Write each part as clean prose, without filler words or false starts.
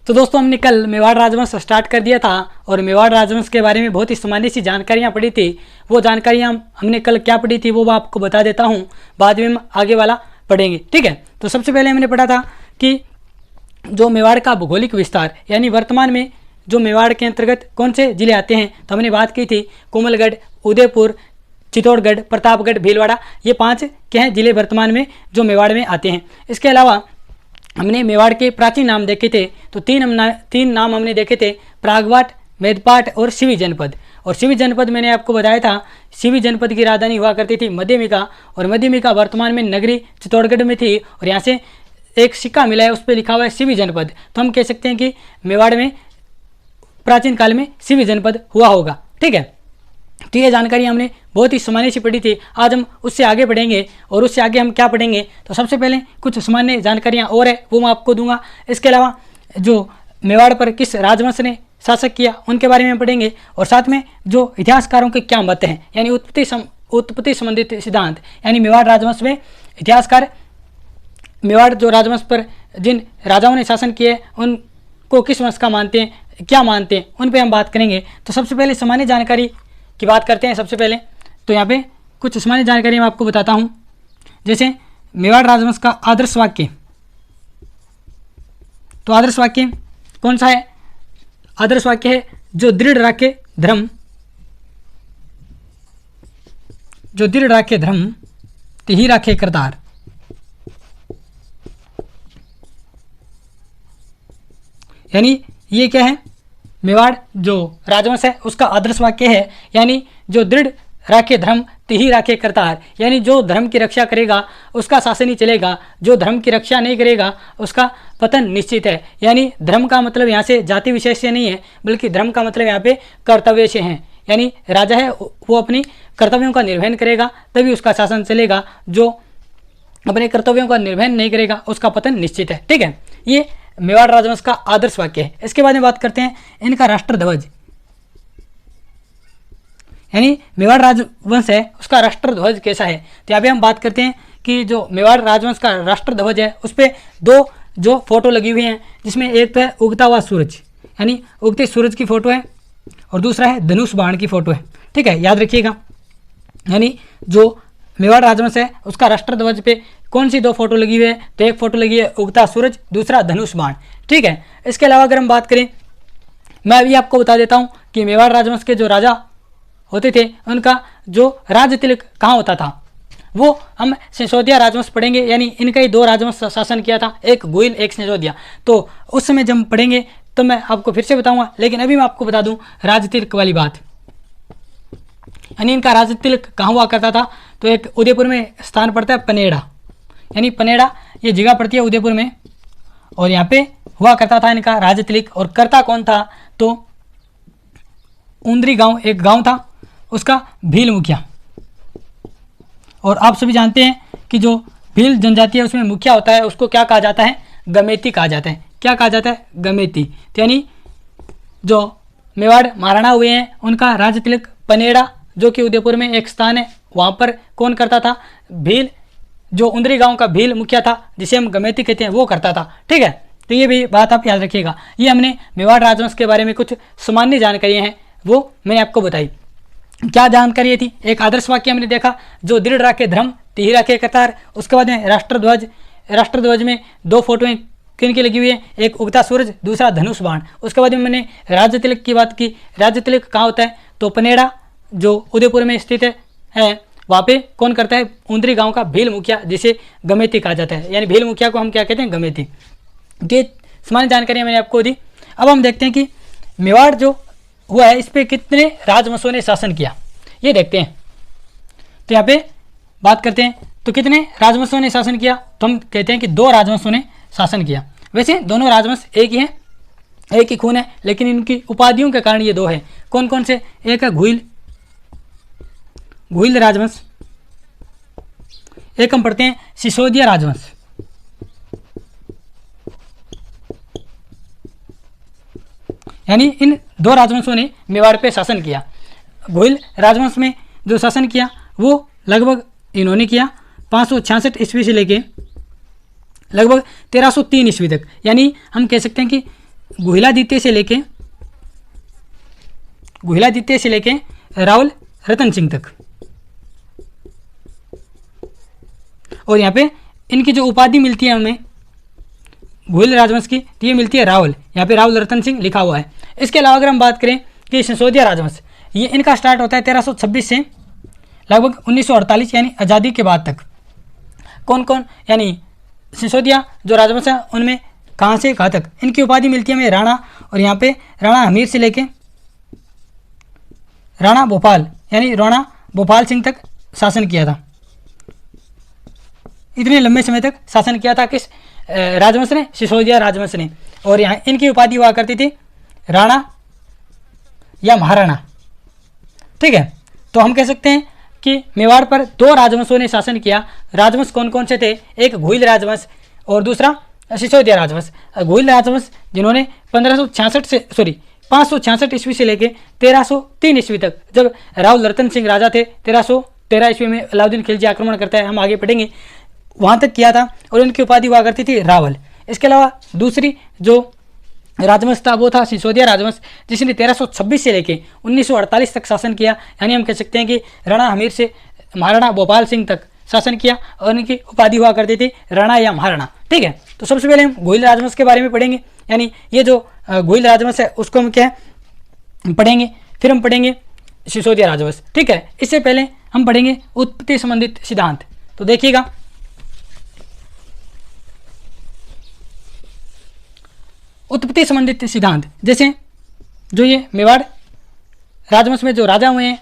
तो दोस्तों हमने कल मेवाड़ राजवंश स्टार्ट कर दिया था और मेवाड़ राजवंश के बारे में बहुत ही सामान्य सी जानकारियाँ पढ़ी थी। वो जानकारियाँ हमने कल क्या पढ़ी थी वो मैं आपको बता देता हूँ, बाद में हम आगे वाला पढ़ेंगे। ठीक है, तो सबसे पहले हमने पढ़ा था कि जो मेवाड़ का भौगोलिक विस्तार, यानी वर्तमान में जो मेवाड़ के अंतर्गत कौन से जिले आते हैं, तो हमने बात की थी कोमलगढ़, उदयपुर, चित्तौड़गढ़, प्रतापगढ़, भीलवाड़ा, ये 5 क्या हैं जिले वर्तमान में जो मेवाड़ में आते हैं। इसके अलावा हमने मेवाड़ के प्राचीन नाम देखे थे, तो तीन नाम हमने देखे थे, प्रागवाट, मेदपाट और शिवी जनपद। और शिवी जनपद मैंने आपको बताया था, शिवी जनपद की राजधानी हुआ करती थी मध्यमिका, और मध्यमिका वर्तमान में नगरी चित्तौड़गढ़ में थी, और यहाँ से एक सिक्का मिला है उस पर लिखा हुआ है शिवी जनपद। तो हम कह सकते हैं कि मेवाड़ में प्राचीन काल में शिवी जनपद हुआ होगा। ठीक है, तो ये जानकारी हमने बहुत ही सामान्य सी पढ़ी थी। आज हम उससे आगे बढ़ेंगे, और उससे आगे हम क्या पढ़ेंगे, तो सबसे पहले कुछ सामान्य जानकारियाँ और है वो मैं आपको दूंगा। इसके अलावा जो मेवाड़ पर किस राजवंश ने शासक किया उनके बारे में पढ़ेंगे, और साथ में जो इतिहासकारों के क्या मत हैं, यानी उत्पत्ति संबंधित सिद्धांत, यानी मेवाड़ राजवंश में इतिहासकार मेवाड़ जो राजवंश पर जिन राजाओं ने शासन किए उनको किस वंश का मानते हैं, क्या मानते हैं, उन पर हम बात करेंगे। तो सबसे पहले सामान्य जानकारी की बात करते हैं। सबसे पहले तो यहाँ पे कुछ सामान्य जानकारी मैं आपको बताता हूँ, जैसे मेवाड़ राजवंश का आदर्श वाक्य। तो आदर्श वाक्य कौन सा है? आदर्श वाक्य है जो दृढ़ राखे धर्म, जो दृढ़ राखे धर्म तिहि राखे करतार। यानी ये क्या है, मेवाड़ जो राजवंश है उसका आदर्श वाक्य है, यानी जो दृढ़ राखे धर्म तिहि राखे करतार, यानी जो धर्म की रक्षा करेगा उसका शासन ही चलेगा, जो धर्म की रक्षा नहीं करेगा उसका पतन निश्चित है। यानी धर्म का मतलब यहाँ से जाति विशेष से नहीं है, बल्कि धर्म का मतलब यहाँ पे कर्तव्य से है। यानी राजा है वो अपनी कर्तव्यों का निर्वहन करेगा तभी उसका शासन चलेगा, जो अपने कर्तव्यों का निर्वहन नहीं करेगा उसका पतन निश्चित है। ठीक है, ये मेवाड़ राजवंश का आदर्श वाक्य है। इसके बाद में बात करते हैं इनका राष्ट्र ध्वज, यानी मेवाड़ राजवंश है उसका राष्ट्र ध्वज कैसा है। तो यहाँ पे हम बात करते हैं कि जो मेवाड़ राजवंश का राष्ट्र ध्वज है उस पर 2 जो फोटो लगी हुई हैं, जिसमें एक तो है उगता हुआ सूरज, यानी उगते सूरज की फोटो है, और दूसरा है धनुष बाण की फोटो है। ठीक है, याद रखिएगा। यानी जो मेवाड़ राजवंश है उसका राष्ट्र ध्वज पे कौन सी 2 फोटो लगी हुई है, तो एक फोटो लगी है उगता सूरज, दूसरा धनुष बाण। ठीक है, इसके अलावा अगर हम बात करें, मैं अभी आपको बता देता हूँ कि मेवाड़ राजवंश के जो राजा होते थे उनका जो राज तिलक कहाँ होता था, वो हम सिसोदिया राजवंश पढ़ेंगे। यानी इनका ही 2 राजवंश शासन किया था, एक गुइल एक सिसोदिया। तो उस समय जब पढ़ेंगे तो मैं आपको फिर से बताऊंगा, लेकिन अभी मैं आपको बता दूं राज तिलक वाली बात। यानी इनका राज तिलक कहाँ हुआ करता था, तो एक उदयपुर में स्थान पड़ता है पनेड़ा, यानी पनेड़ा ये जगह पड़ती है उदयपुर में, और यहाँ पे हुआ करता था इनका राज तिलक। और करता कौन था, तो उंदरी गांव एक गांव था, उसका भील मुखिया। और आप सभी जानते हैं कि जो भील जनजाति है उसमें मुखिया होता है उसको क्या कहा जाता है, गमेती कहा जाता है। क्या कहा जाता है, गमेती। तो यानी जो मेवाड़ महाराणा हुए हैं उनका राज तिलक पनेड़ा जो कि उदयपुर में एक स्थान है, वहाँ पर कौन करता था, भील, जो उंदरी गांव का भील मुखिया था जिसे हम गमेती कहते हैं, वो करता था। ठीक है, तो ये भी बात आप याद रखिएगा। ये हमने मेवाड़ राजवंश के बारे में कुछ सामान्य जानकारियाँ हैं वो मैंने आपको बताई। क्या जानकारी थी, एक आदर्श वाक्य हमने देखा जो दृढ़ राखे धर्म तिहि राखे करतार। उसके बाद में राष्ट्र ध्वज में 2 फोटोएं किन की लगी हुई है, एक उगता सूरज, दूसरा धनुष बाण। उसके बाद में मैंने राज्य तिलक की बात की। राज्य तिलक कहाँ होता है, तो पनेड़ा जो उदयपुर में स्थित है वहाँ पे कौन करता है, उंदरी गांव का भील मुखिया जिसे गमेती कहा जाता है। यानी भील मुखिया को हम क्या कहते हैं, गमेती। ये सामान्य जानकारी मैंने आपको दी। अब हम देखते हैं कि मेवाड़ जो हुआ है इस पर कितने राजवंशों ने शासन किया, ये देखते हैं। तो यहाँ पे बात करते हैं तो कितने राजवंशों ने शासन किया, तो हम कहते हैं कि 2 राजवंशों ने शासन किया। वैसे दोनों राजवंश एक ही हैं, एक ही खून है, लेकिन इनकी उपाधियों के कारण ये 2 है। कौन कौन से, एक है घुइल राजवंश, एक हम पढ़ते हैं सिसोदिया राजवंश। यानी इन 2 राजवंशों ने मेवाड़ पे शासन किया। घुइल राजवंश में जो शासन किया वो लगभग इन्होंने किया 566 ईस्वी से लेके लगभग 1303 ईस्वी तक। यानी हम कह सकते हैं कि गुहिलादित्य से लेके रावल रतन सिंह तक। और यहाँ पे इनकी जो उपाधि मिलती है हमें गुहिल राजवंश की, तो ये मिलती है रावल, यहाँ पे रावल रतन सिंह लिखा हुआ है। इसके अलावा अगर हम बात करें कि सिसोदिया राजवंश, ये इनका स्टार्ट होता है 1326 से लगभग 1948 यानी आज़ादी के बाद तक। कौन कौन यानी सिसोदिया जो राजवंश है उनमें कहाँ से कहाँ तक इनकी उपाधि मिलती है हमें राणा, और यहाँ पे राणा हमीर से लेके राणा भोपाल यानी राणा भोपाल सिंह तक शासन किया था। इतने लंबे समय तक शासन किया था किस राजवंश ने? सिसोदिया राजवंश ने। और यहाँ इनकी उपाधि हुआ करती थी राणा या महाराणा। ठीक है, तो हम कह सकते हैं कि मेवाड़ पर दो राजवंशों ने शासन किया। राजवंश कौन कौन से थे? एक घुइल राजवंश और दूसरा सिसोदिया राजवंश। घुइल राजवंश जिन्होंने 566 ईस्वी से लेके 1303 ईस्वी तक, जब रावल रतन सिंह राजा थे, 1313 ईस्वी में अलाउद्दीन खिलजी आक्रमण करता है, हम आगे पढ़ेंगे, वहाँ तक किया था। और इनकी उपाधि हुआ करती थी रावल। इसके अलावा दूसरी जो राजवंश था वो था सिसोदिया राजवंश, जिसने 1326 से लेके 1948 तक शासन किया। यानी हम कह सकते हैं कि राणा हमीर से महाराणा भोपाल सिंह तक शासन किया और इनकी उपाधि हुआ करती थी राणा या महाराणा। ठीक है, तो सबसे पहले हम घुइल राजवंश के बारे में पढ़ेंगे। यानी ये जो घुइल राजवंश है उसको हम क्या पढ़ेंगे, फिर हम पढ़ेंगे सिसोदिया राजवंश। ठीक है, इससे पहले हम पढ़ेंगे उत्पत्ति संबंधित सिद्धांत। तो देखिएगा, उत्पत्ति संबंधित सिद्धांत, जैसे जो ये मेवाड़ राजवंश में जो राजा हुए हैं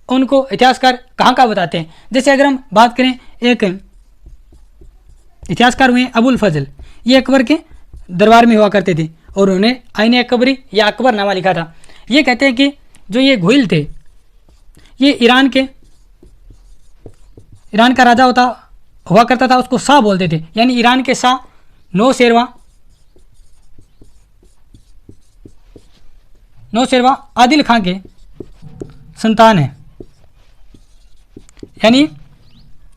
उनको इतिहासकार कहाँ का बताते हैं। जैसे अगर हम बात करें, एक इतिहासकार हुए अबुल फजल, ये अकबर के दरबार में हुआ करते थे और उन्होंने आईने अकबरी या अकबरनामा लिखा था। ये कहते हैं कि जो ये घुइल थे ये ईरान का राजा हुआ करता था, उसको शाह बोलते थे। यानी ईरान के शाह नौशेरवा आदिल खां के संतान है। यानी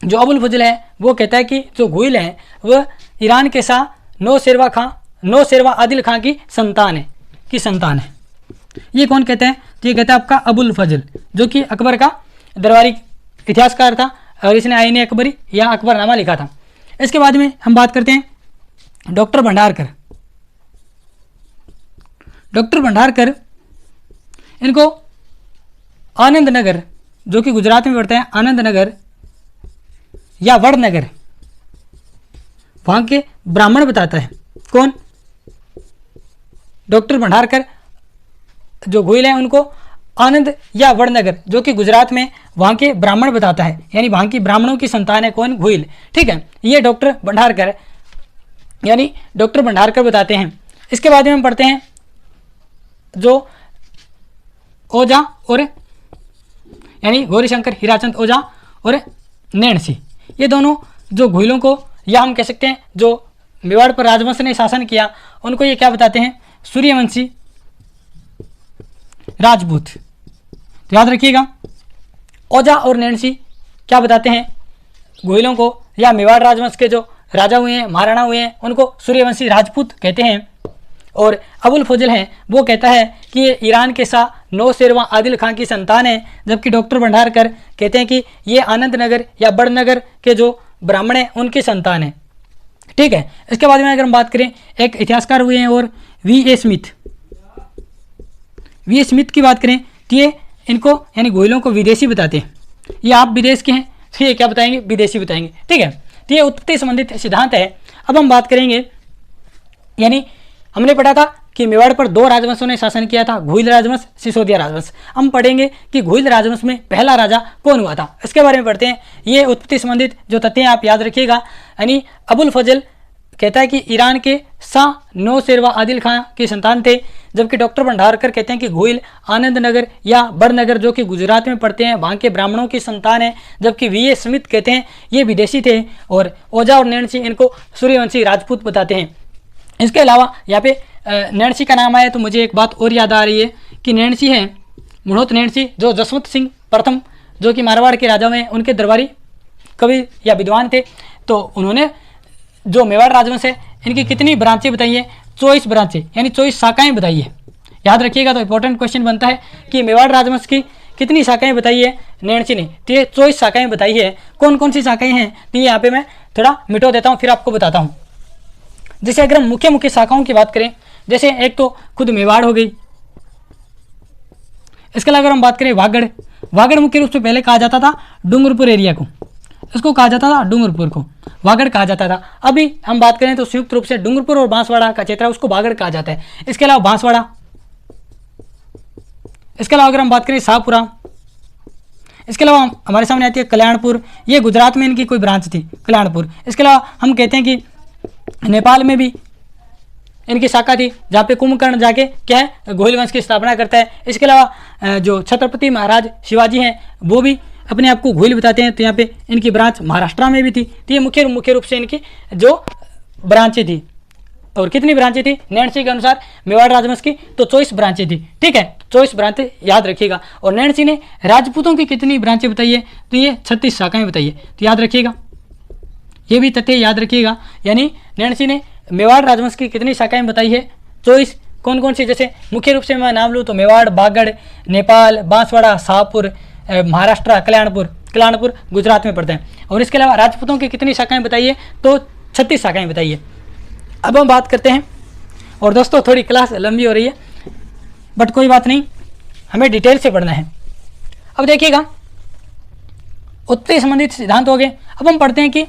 जो अबुल फजल है वो कहता है कि जो घुइल है वह ईरान के शाह नौशेरवा आदिल खां की संतान है। ये कौन कहता है? तो ये कहता है आपका अबुल फजल, जो कि अकबर का दरबारी इतिहासकार था और इसने आईने अकबरी या अकबरनामा लिखा था। इसके बाद में हम बात करते हैं डॉक्टर भंडारकर। इनको आनंद नगर, जो कि गुजरात में पड़ता है, आनंद नगर या वड़नगर, वहाँ के ब्राह्मण बताता है। कौन? डॉक्टर भंडारकर जो घुइल है उनको आनंद या वड़नगर, जो कि गुजरात में, वहाँ के ब्राह्मण बताता है। यानी वहाँ की ब्राह्मणों की संतान है कौन? घुइल। ठीक है, ये डॉक्टर भंडारकर बताते हैं। इसके बाद में हम पढ़ते हैं जो ओझा और यानी गौरीशंकर हीराचंद ओझा और नैण सिंह, ये दोनों जो घुइलों को, या हम कह सकते हैं जो मेवाड़ पर राजवंश ने शासन किया, उनको ये क्या बताते हैं? सूर्यवंशी राजपूत। तो याद रखिएगा, ओझा और नैण सिंह क्या बताते हैं घुइलों को, या मेवाड़ राजवंश के जो राजा हुए हैं, महाराणा हुए हैं, उनको सूर्यवंशी राजपूत कहते हैं। और अबुल फजल है वो कहता है कि ये ईरान के शाह नौशेरवा आदिल खां की संतान है, जबकि डॉक्टर भंडारकर कहते हैं कि ये आनंद नगर या बड़नगर के जो ब्राह्मण हैं उनकी संतान है। ठीक है, इसके बाद में अगर हम बात करें, एक इतिहासकार हुए हैं और वी ए स्मिथ की बात करें, तो ये इनको यानी घुइलों को विदेशी बताते हैं। ये आप विदेश के हैं, तो ये क्या बताएंगे? विदेशी बताएंगे। ठीक है, तो ये उत्पत्ति संबंधित सिद्धांत है। अब हम बात करेंगे, यानी हमने पढ़ा था कि मेवाड़ पर दो राजवंशों ने शासन किया था, घुइल राजवंश, सिसोदिया राजवंश। हम पढ़ेंगे कि घुइल राजवंश में पहला राजा कौन हुआ था, इसके बारे में पढ़ते हैं। ये उत्पत्ति संबंधित जो तथ्य हैं आप याद रखिएगा। यानी अबुल फजल कहता है कि ईरान के शाह नौशेरवा आदिल खां के संतान थे, जबकि डॉक्टर भंडारकर कहते हैं कि घुइल आनंद नगर या बड़नगर, जो कि गुजरात में पड़ते हैं, वहाँ के ब्राह्मणों की संतान है। जबकि वी ए स्मिथ कहते हैं ये विदेशी थे। और ओझा और नैण सिंह इनको सूर्यवंशी राजपूत बताते हैं। इसके अलावा यहाँ पे नैण सिंह का नाम आया तो मुझे एक बात और याद आ रही है कि नैण सिंह है मुड़ोत नैण सिंह, जो जसवंत सिंह प्रथम, जो कि मारवाड़ के राजा में उनके दरबारी कवि या विद्वान थे। तो उन्होंने जो मेवाड़ राजवंश है इनकी कितनी ब्रांचें बताई हैं? 24 ब्रांचें यानी 24 शाखाएं बताइए। याद रखिएगा, तो इंपॉर्टेंट क्वेश्चन बनता है कि मेवाड़ राजवंश की कितनी शाखाएं बताई है नैणसी ने, तो ये 24 शाखाएं बताई है। कौन कौन सी शाखाएं हैं, तो ये यहाँ पे मैं थोड़ा मिटो देता हूँ, फिर आपको बताता हूँ। जैसे अगर हम मुख्य मुख्य शाखाओं की बात करें, जैसे एक तो खुद मेवाड़ हो गई। इसके अलावा अगर हम बात करें वागड़, वागड़ मुख्य रूप से पहले कहा जाता था डूंगरपुर एरिया को, इसको कहा जाता था डूंगरपुर को वागड़ कहा जाता था। अभी हम बात करें तो संयुक्त रूप से डूंगरपुर और बांसवाड़ा का क्षेत्र है उसको वागड़ कहा जाता है। इसके अलावा बांसवाड़ा, इसके अलावा अगर हम बात करें शाहपुरा, इसके अलावा हमारे सामने आती है कल्याणपुर, ये गुजरात में इनकी कोई ब्रांच थी कल्याणपुर। इसके अलावा हम कहते हैं कि नेपाल में भी इनकी शाखा थी जहाँ पे कुंभकर्ण जाके क्या है गोहिल वंश की स्थापना करता है। इसके अलावा जो छत्रपति महाराज शिवाजी हैं वो भी अपने आप को गोहिल बताते हैं, तो यहाँ पे इनकी ब्रांच महाराष्ट्र में भी थी। तो ये मुख्य रूप से इनकी जो ब्रांचें थी, और कितनी ब्रांचें थी नैणसी के अनुसार मेवाड़ राजवंश की, तो 24 ब्रांचें थी। ठीक है, 24 ब्रांचें याद रखिएगा। और नैणसी ने राजपूतों की कितनी ब्रांचें बताई है, तो ये 36 शाखाएं बताई है, तो याद रखिएगा, ये भी तथ्य याद रखिएगा। यानी नैणसी ने मेवाड़ राजवंश की कितनी शाखाएं बताई है, 24। कौन कौन सी, जैसे मुख्य रूप से मैं नाम लूँ तो मेवाड़, बागड़, नेपाल, बांसवाड़ा, शाहपुर, महाराष्ट्र, कल्याणपुर गुजरात में पड़ता है। और इसके अलावा राजपूतों की कितनी शाखाएं बताई है, तो 36 शाखाएं बताई है। अब हम बात करते हैं, और दोस्तों थोड़ी क्लास लंबी हो रही है बट कोई बात नहीं, हमें डिटेल से पढ़ना है। अब देखिएगा, उत्तरी संबंधित सिद्धांत हो गए। अब हम पढ़ते हैं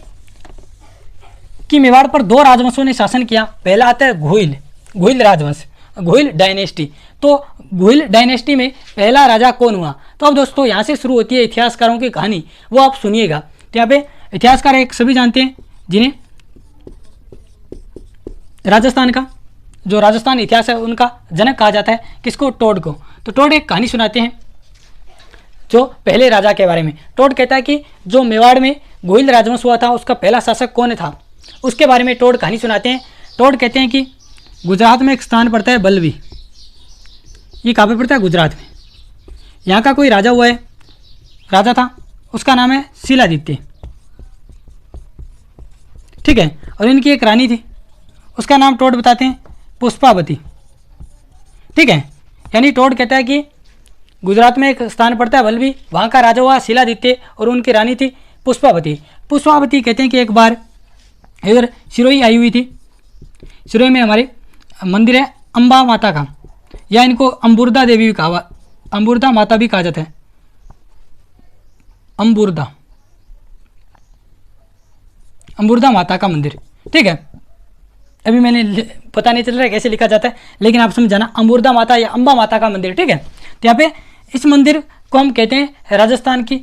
कि मेवाड़ पर 2 राजवंशों ने शासन किया। पहला आता है घुइल राजवंश, घुइल डायनेस्टी। तो घुइल डायनेस्टी में पहला राजा कौन हुआ, तो अब दोस्तों यहाँ से शुरू होती है इतिहासकारों की कहानी, वो आप सुनिएगा। तो यहाँ पे इतिहासकार एक सभी जानते हैं जिन्हें राजस्थान का जो राजस्थान इतिहास है उनका जनक कहा जाता है, किसको, टोड को। तो टोड एक कहानी सुनाते हैं जो पहले राजा के बारे में। टोड कहता है कि जो मेवाड़ में घुइल राजवंश हुआ था उसका पहला शासक कौन था, उसके बारे में टोड कहानी सुनाते हैं। टोड कहते हैं कि गुजरात में एक स्थान पड़ता है बल्लवी, ये कहाँ पे पड़ता है, गुजरात में। यहाँ का कोई राजा हुआ है, राजा था, उसका नाम है शिलादित्य। ठीक है, और इनकी एक रानी थी, उसका नाम टोड बताते हैं पुष्पावती। ठीक है, यानी टोड कहता है कि गुजरात में एक स्थान पड़ता है बल्लवी, वहाँ का राजा हुआ शिलादित्य और उनकी रानी थी पुष्पावती। पुष्पावती कहते हैं कि एक बार इधर सिरोही आई हुई थी। सिरोही में हमारे मंदिर है अम्बा माता का, या इनको अम्बुर्दा देवी भी कहा, अम्बुर्दा माता भी कहा जाता है, अम्बुर्दा माता का मंदिर। ठीक है, अभी मैंने पता नहीं चल रहा है कैसे लिखा जाता है, लेकिन आप समझ जाना, अम्बुर्दा माता या अम्बा माता का मंदिर। ठीक है, तो यहाँ पे इस मंदिर को हम कहते हैं राजस्थान की,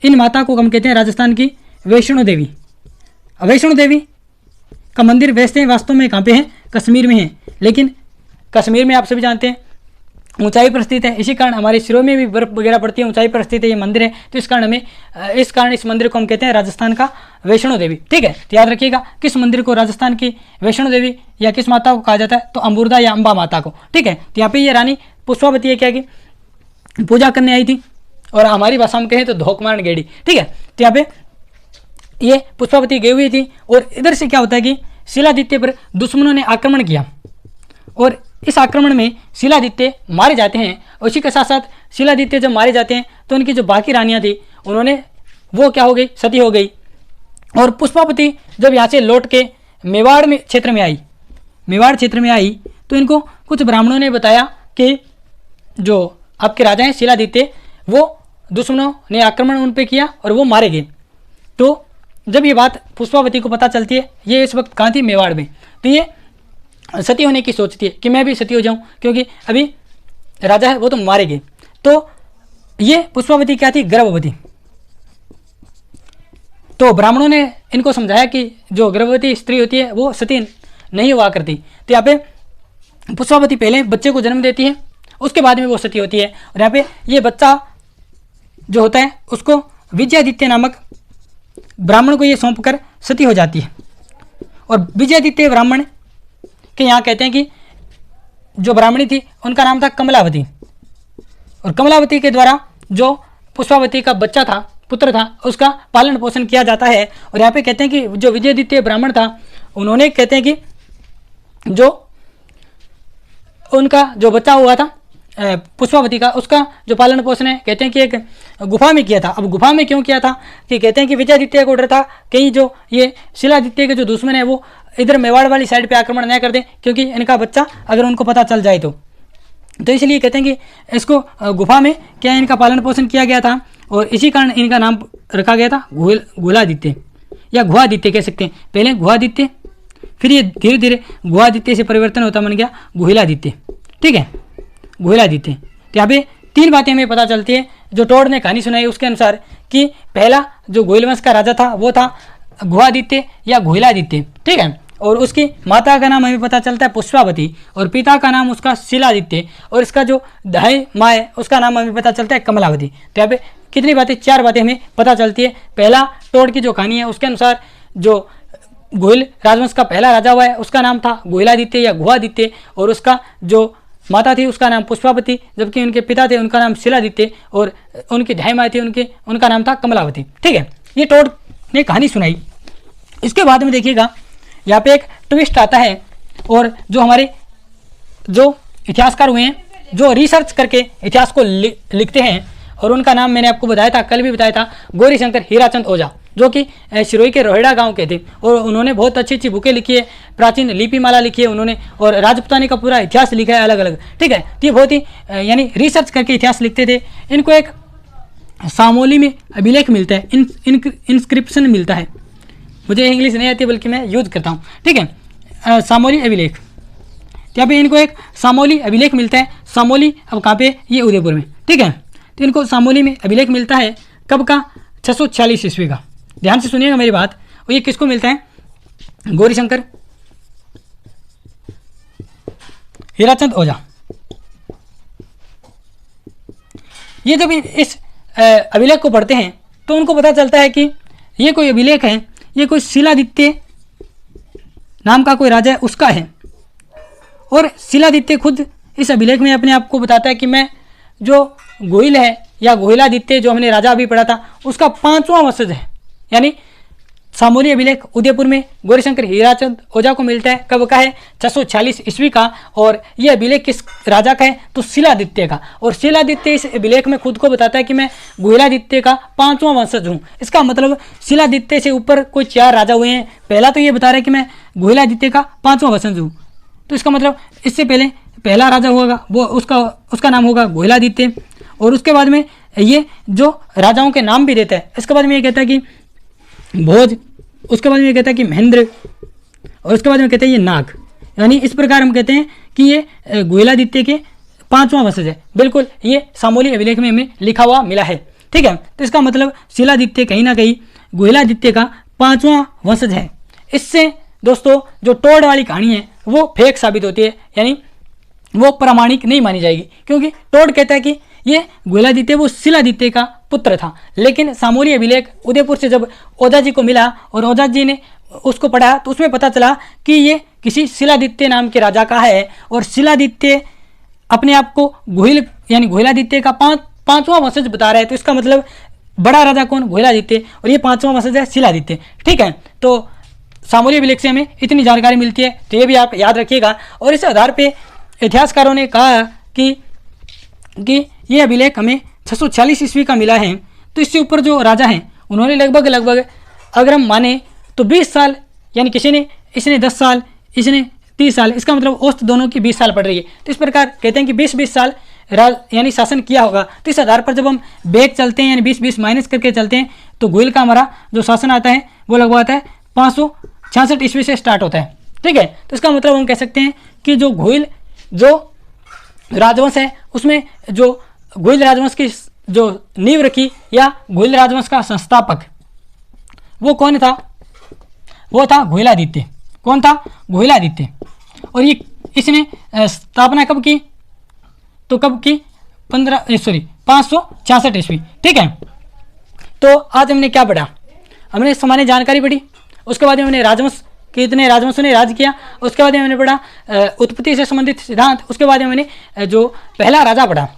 इन माता को हम कहते हैं राजस्थान की वैष्णो देवी। वैष्णो देवी का मंदिर वैसे वास्तव में कहाँ पे है, कश्मीर में है, लेकिन कश्मीर में आप सभी जानते हैं ऊंचाई पर स्थित है, इसी कारण हमारे सिरों में भी बर्फ वगैरह पड़ती है, ऊंचाई पर स्थित है ये मंदिर है। तो इस कारण इस मंदिर को हम कहते हैं राजस्थान का वैष्णो देवी। ठीक है, तो याद रखिएगा किस मंदिर को राजस्थान की वैष्णो देवी या किस माता को कहा जाता है, तो अम्बुर्दा या अम्बा माता को। ठीक है, तो यहाँ पे ये रानी पुष्पावती है क्या की पूजा करने आई थी, और हमारी भाषा में कहें तो धोकमार गेड़ी। ठीक है, तो यहाँ पे ये पुष्पावती गई हुई थी, और इधर से क्या होता है कि शिलादित्य पर दुश्मनों ने आक्रमण किया, और इस आक्रमण में शिलादित्य मारे जाते हैं। उसी के साथ साथ शिलादित्य जब मारे जाते हैं तो उनकी जो बाकी रानियां थी उन्होंने वो क्या हो गई, सती हो गई। और पुष्पावती जब यहाँ से लौट के मेवाड़ क्षेत्र में आई तो इनको कुछ ब्राह्मणों ने बताया कि जो आपके राजा हैं शिलादित्य, वो दुश्मनों ने आक्रमण उन पर किया और वो मारे गए। तो जब ये बात पुष्पावती को पता चलती है, ये इस वक्त कहाँ थी, मेवाड़ में, तो ये सती होने की सोचती है कि मैं भी सती हो जाऊं, क्योंकि अभी राजा है वो तो मारे गए। तो ये पुष्पावती क्या थी, गर्भवती। तो ब्राह्मणों ने इनको समझाया कि जो गर्भवती स्त्री होती है वो सती नहीं हुआ करती। तो यहाँ पे पुष्पावती पहले बच्चे को जन्म देती है, उसके बाद में वो सती होती है, और यहाँ पे ये बच्चा जो होता है उसको विजयादित्य नामक ब्राह्मण को ये सौंपकर सती हो जाती है। और विजयादित्य ब्राह्मण के यहाँ कहते हैं कि जो ब्राह्मणी थी उनका नाम था कमलावती, और कमलावती के द्वारा जो पुष्पावती का बच्चा था, पुत्र था, उसका पालन पोषण किया जाता है। और यहाँ पे कहते हैं कि जो विजयादित्य ब्राह्मण था उन्होंने कहते हैं कि जो उनका जो बच्चा हुआ था पुष्पावती का, उसका जो पालन पोषण है कहते हैं कि एक गुफा में किया था। अब गुफा में क्यों किया था कि कहते हैं कि विजयादित्य को डर था कहीं जो ये शिलादित्य के जो दुश्मन है वो इधर मेवाड़ वाली साइड पे आक्रमण न कर दें, क्योंकि इनका बच्चा अगर उनको पता चल जाए तो इसलिए कहते हैं कि इसको गुफा में क्या इनका पालन पोषण किया गया था, और इसी कारण इनका नाम रखा गया था गुलादित्य या गुहादित्य कह सकते हैं। पहले गुहादित्य, फिर ये धीरे धीरे गुहादित्य से परिवर्तन होता बन गया गुहिलादित्य। ठीक है, गुहिलादित्य। तो यहाँ पे 3 बातें हमें पता चलती है जो टोड ने कहानी सुनाई उसके अनुसार, कि पहला जो गोहिल वंश का राजा था वो था गुहादित्य या गुहिलादित्य। ठीक है, और उसकी माता का नाम हमें पता चलता है पुष्पावती, और पिता का नाम उसका शिलादित्य, और इसका जो दाई माँ है उसका नाम हमें पता चलता है कमलावती। तो यहाँ पे कितनी बातें, 4 बातें हमें पता चलती है। पहला, टोड की जो कहानी है उसके अनुसार जो गोहिल राजवंश का पहला राजा हुआ है उसका नाम था गुहिलादित्य या गुहादित्य, और उसका जो माता थी उसका नाम पुष्पावती, जबकि उनके पिता थे उनका नाम शिलादित्य, और उनकी ढाई माँ थी उनका नाम था कमलावती। ठीक है, ये टोड ने कहानी सुनाई। इसके बाद में देखिएगा यहाँ पे एक ट्विस्ट आता है, और जो हमारे जो इतिहासकार हुए हैं जो रिसर्च करके इतिहास को लिखते हैं, और उनका नाम मैंने आपको बताया था, कल भी बताया था, गौरीशंकर हीराचंद ओझा, जो कि सिरोही के रोहिड़ा गांव के थे, और उन्होंने बहुत अच्छी अच्छी बुकें लिखी है, प्राचीन लिपिमाला लिखी है उन्होंने, और राजपूतानी का पूरा इतिहास लिखा है अलग अलग। ठीक है, तो ये बहुत ही यानी रिसर्च करके इतिहास लिखते थे। इनको एक सामोली में अभिलेख मिलता है, इंस्क्रिप्शन मिलता है, मुझे इंग्लिश नहीं आती बल्कि मैं यूज करता हूँ। ठीक है, सामोली अभिलेख, यहाँ पे इनको एक सामोली अभिलेख मिलता है। सामोली अब कहाँ पे, ये उदयपुर में। ठीक है, तो इनको सामोली में अभिलेख मिलता है कब का, 646 ईस्वी का। ध्यान से सुनिएगा मेरी बात। और ये किसको मिलता है, गौरीशंकर हीराचंद ओझा। ये जब इस अभिलेख को पढ़ते हैं तो उनको पता चलता है कि ये कोई अभिलेख है, ये कोई शिलादित्य नाम का कोई राजा है उसका है, और शिलादित्य खुद इस अभिलेख में अपने आप को बताता है कि मैं जो गोहिल है या गोहिलादित्य जो हमने राजा अभी पढ़ा था उसका 5वां वंशज है। यानी सामोली अभिलेख उदयपुर में गौरीशंकर हीराचंद ओझा को मिलता है, कब का है, 646 ईस्वी का। और ये अभिलेख किस राजा का है, तो शिलादित्य का। और शिलादित्य इस अभिलेख में खुद को बताता है कि मैं गोहिलादित्य का 5वां वंशज हूँ। इसका मतलब शिलादित्य से ऊपर कोई 4 राजा हुए हैं, पहला तो ये बता रहा है कि मैं गोहिलादित्य का 5वां वंशज हूँ, तो इसका मतलब इससे पहले पहला राजा होगा वो उसका नाम होगा गोहिलादित्य। और उसके बाद में ये जो राजाओं के नाम भी देता है, इसके बाद में ये कहता है कि भोज, उसके बाद में ये कहता है कि महेंद्र, और उसके बाद में कहते हैं ये नाग। यानी इस प्रकार हम कहते हैं कि ये गोहिलादित्य के 5वां वंशज है। बिल्कुल ये सामोली अभिलेख में हमें लिखा हुआ मिला है। ठीक है, तो इसका मतलब शिलादित्य कहीं ना कहीं गोहिलादित्य का 5वां वंशज है। इससे दोस्तों जो टोड वाली कहानी है वो फेक साबित होती है, यानी वो प्रामाणिक नहीं मानी जाएगी, क्योंकि टोड कहता है कि ये गोहिलादित्य वो शिलादित्य का पुत्र था। लेकिन सामोली अभिलेख उदयपुर से जब ओझा जी को मिला और ओझा जी ने उसको पढ़ा तो उसमें पता चला कि ये किसी शिलादित्य नाम के राजा का है, और शिलादित्य अपने आप को गोहिल यानी गोहिलादित्य का 5वां वंशज बता रहा है। तो इसका मतलब बड़ा राजा कौन, गोहिलादित्य, और ये 5वां वंशज है शिलादित्य। ठीक है, तो सामोली अभिलेख से हमें इतनी जानकारी मिलती है, तो ये भी आप याद रखिएगा। और इस आधार पर इतिहासकारों ने कहा कि ये अभिलेख हमें 646 ईस्वी का मिला है, तो इससे ऊपर जो राजा हैं उन्होंने लगभग अगर हम माने तो 20 साल, यानी इसने 10 साल, इसने 30 साल, इसका मतलब औसत दोनों की 20 साल पड़ रही है। तो इस प्रकार कहते हैं कि 20-20 साल यानी शासन किया होगा। तो इस आधार पर जब हम बैक चलते हैं यानी 20-20 माइनस करके चलते हैं तो गोहिल का हमारा जो शासन आता है वो लगभग आता है 566 ईस्वी से स्टार्ट होता है। ठीक है, तो इसका मतलब हम कह सकते हैं कि जो गोहिल जो राजवंश है उसमें जो गोहिल राजवंश की जो नींव रखी या गोहिल राजवंश का संस्थापक वो कौन था, वो था गोहिलादित्य। कौन था, गोहिलादित्य। और ये इसने स्थापना कब की, तो कब की 566 ईस्वी। ठीक है, तो आज हमने क्या पढ़ा, हमने सामान्य जानकारी पढ़ी, उसके बाद हमने राजवंश कितने राजवंशों ने राज किया, उसके बाद मैंने पढ़ा उत्पत्ति से संबंधित सिद्धांत, उसके बाद मैंने जो पहला राजा पढ़ा,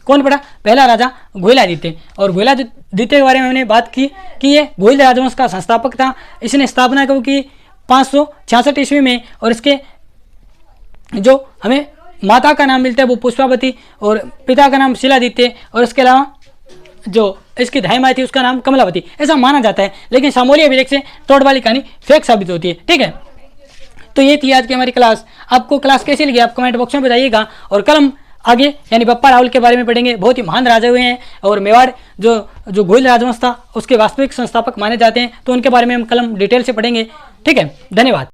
कौन पढ़ा, पहला राजा गोहिलादित्य। और गोहिलादित्य के बारे में हमने बात की कि ये गोहिल राजवंश का संस्थापक था। इसने स्थापना कब की, 566 ईस्वी में। और इसके जो हमें माता का नाम मिलता है वो पुष्पावती और पिता का नाम शिलादित्य और इसके अलावा जो इसकी धाई माई थी उसका नाम कमलावती, ऐसा माना जाता है। लेकिन शामोली अभिलेख से तोड़ वाली कहानी फेक साबित होती है। ठीक है, तो ये थी आज की हमारी क्लास। आपको क्लास कैसी लगी आप कमेंट बॉक्स में बताइएगा। और कल हम आगे यानी बप्पा राहुल के बारे में पढ़ेंगे। बहुत ही महान राजा हुए हैं और मेवाड़ जो घोइल राजवंश था उसके वास्तविक संस्थापक माने जाते हैं, तो उनके बारे में हम कल हम डिटेल से पढ़ेंगे। ठीक है, धन्यवाद।